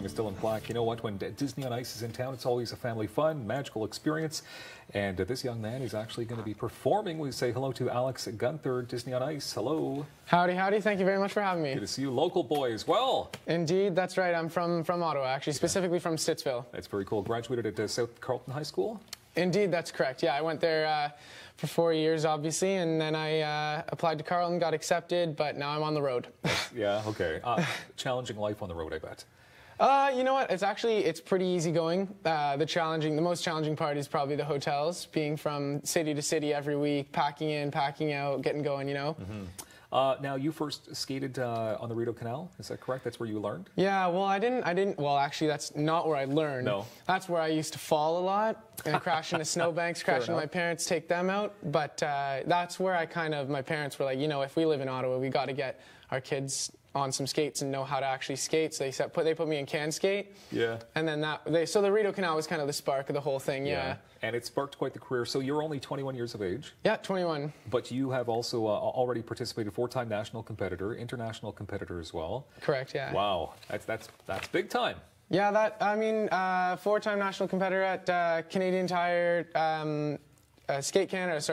is still in black. You know what? When Disney on Ice is in town, it's always a family fun, magical experience. And this young man is actually going to be performing. We say hello to Alex Gunther, Disney on Ice. Hello. Howdy, howdy. Thank you very much for having me. Good to see you. Local boy as well. Indeed, that's right. I'm from Ottawa, actually, specifically from Stittsville. That's very cool. Graduated at South Carleton High School? Indeed, that's correct. Yeah, I went there for 4 years, obviously, and then I applied to Carleton, got accepted, but now I'm on the road. Yeah, okay. Challenging life on the road, I bet. You know what? It's pretty easy going. The most challenging part is probably the hotels, being from city to city every week, packing in, packing out, getting going, you know? Mm-hmm. Now, you first skated on the Rideau Canal, is that correct? That's where you learned? Yeah, well, well, actually, that's not where I learned. No. That's where I used to fall a lot and crash into snowbanks, crash into my parents, take them out. But that's where my parents were like, you know, if we live in Ottawa, we got to get our kids on some skates and know how to actually skate. So they put me in can skate. Yeah. And then so the Rideau Canal was kind of the spark of the whole thing. Yeah. And it sparked quite the career. So you're only 21 years of age. Yeah, 21. But you have also already participated, 4-time national competitor, international competitor as well. Correct. Yeah. Wow, that's big time. Yeah, 4-time national competitor at Canadian Tire.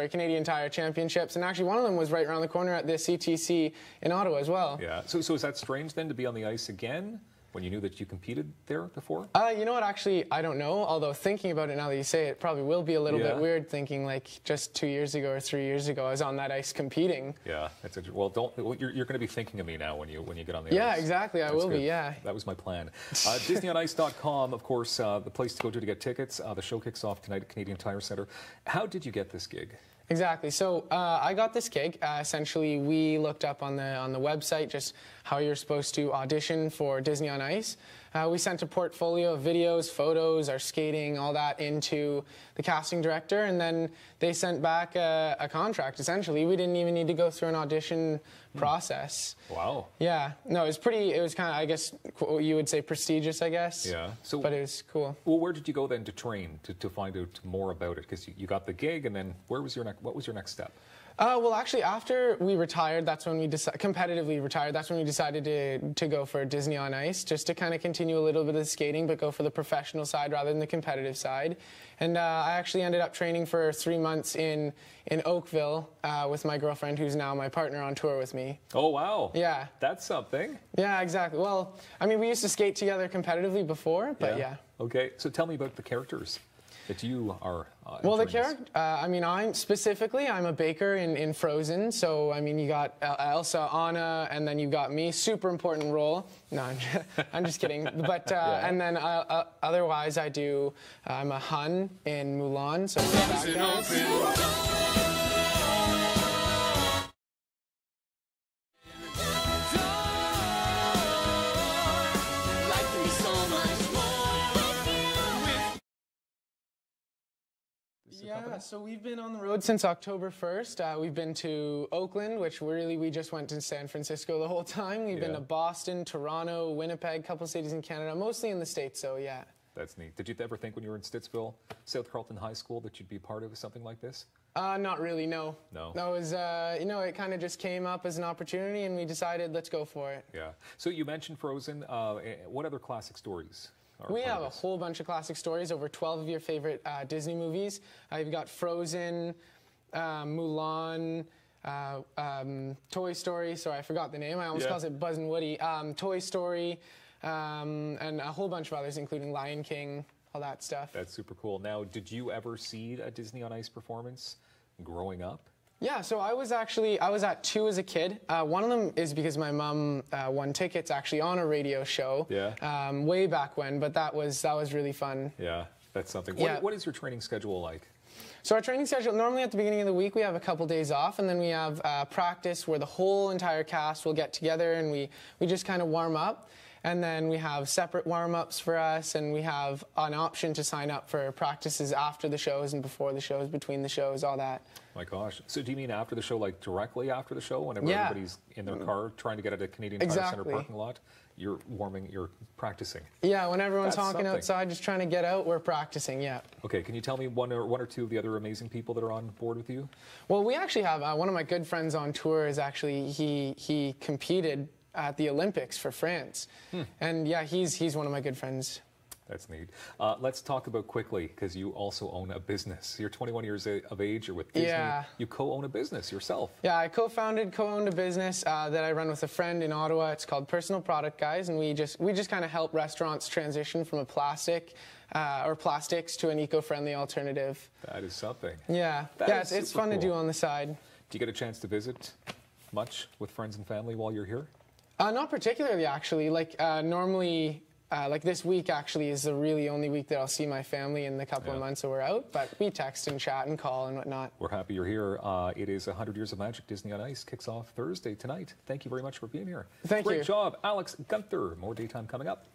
Canadian Tire Championships, and actually one of them was right around the corner at the CTC in Ottawa as well. Yeah. So is that strange then to be on the ice again when you knew that you competed there before? You know what? Actually, I don't know. Although thinking about it now that you say it, it probably will be a little bit weird. Thinking like just 2 years ago or 3 years ago, I was on that ice competing. Yeah. That's well. You're going to be thinking of me now when you get on the ice. Yeah, exactly. I will be. Yeah. That was my plan. DisneyOnIce.com, of course, the place to go to get tickets. The show kicks off tonight at Canadian Tire Centre. How did you get this gig? Exactly. So I got this gig. Essentially, we looked up on the website just how you're supposed to audition for Disney on Ice. We sent a portfolio of videos, photos, our skating, all that into the casting director, and then they sent back a contract, essentially. We didn't even need to go through an audition process. Wow. Yeah. No, it was kind of, I guess, you would say prestigious, I guess. Yeah. But it was cool. Well, where did you go then to train, to find out more about it? Because you got the gig, and then what was your next step? Well, actually, after we retired, that's when we competitively retired. That's when we decided to go for Disney on Ice, just to kind of continue a little bit of the skating, but go for the professional side rather than the competitive side. And I actually ended up training for 3 months in Oakville with my girlfriend, who's now my partner on tour with me. Oh, wow. Yeah. That's something. Yeah, exactly. Well, I mean, we used to skate together competitively before, but yeah. Okay, so tell me about the characters that you are well, the character, I mean, I'm a baker in Frozen, so, I mean, you got Elsa, Anna, and then you got me, super important role. No, I'm just kidding. But, and then otherwise I'm a Hun in Mulan, so yeah, so we've been on the road since October 1st. We've been to Oakland, which we just went to San Francisco the whole time. We've been to Boston, Toronto, Winnipeg, a couple cities in Canada, mostly in the States, so yeah. That's neat. Did you ever think when you were in Stittsville, South Carleton High School, that you'd be part of something like this? Not really, no. No? No, it was, you know, it kind of just came up as an opportunity, and we decided, let's go for it. Yeah. So you mentioned Frozen. What other classic stories? We have a whole bunch of classic stories, over 12 of your favorite Disney movies. You've got Frozen, Mulan, Toy Story. Sorry, I forgot the name. I almost called it Buzz and Woody. Toy Story, and a whole bunch of others, including Lion King, all that stuff. That's super cool. Now, did you ever see a Disney on Ice performance growing up? Yeah, so I was at 2 as a kid. One of them is because my mom won tickets actually on a radio show way back when, but that was really fun. Yeah, that's something. Yeah. What is your training schedule like? So our training schedule, normally at the beginning of the week, we have a couple days off, and then we have practice where the whole entire cast will get together, and we just kind of warm up. And then we have separate warm-ups for us, and we have an option to sign up for practices after the shows and before the shows, between the shows, all that. My gosh. So do you mean after the show, like directly after the show, whenever everybody's in their car trying to get at a Canadian Tire Centre parking lot? You're practicing? Yeah, when everyone's honking outside just trying to get out, we're practicing, yeah. Okay, can you tell me one or two of the other amazing people that are on board with you? Well, we actually have, one of my good friends on tour is actually, he competed at the Olympics for France. And yeah, he's one of my good friends. That's neat. Let's talk about quickly, because you also own a business. You're 21 years of age. You're with Disney. Yeah. You co-own a business yourself. Yeah, I co-owned a business that I run with a friend in Ottawa. It's called Personal Product Guys, and we just kind of help restaurants transition from a plastic or plastics to an eco-friendly alternative. That is something. Yeah, it's fun to do on the side. Do you get a chance to visit much with friends and family while you're here? Not particularly, actually. Like normally. Like this week actually is the really only week that I'll see my family in the couple of months that we're out, but we text and chat and call and whatnot. We're happy you're here. It is 100 Years of Magic Disney on Ice kicks off Thursday tonight. Thank you very much for being here. Thank you. Great job, Alex Gunther. More daytime coming up.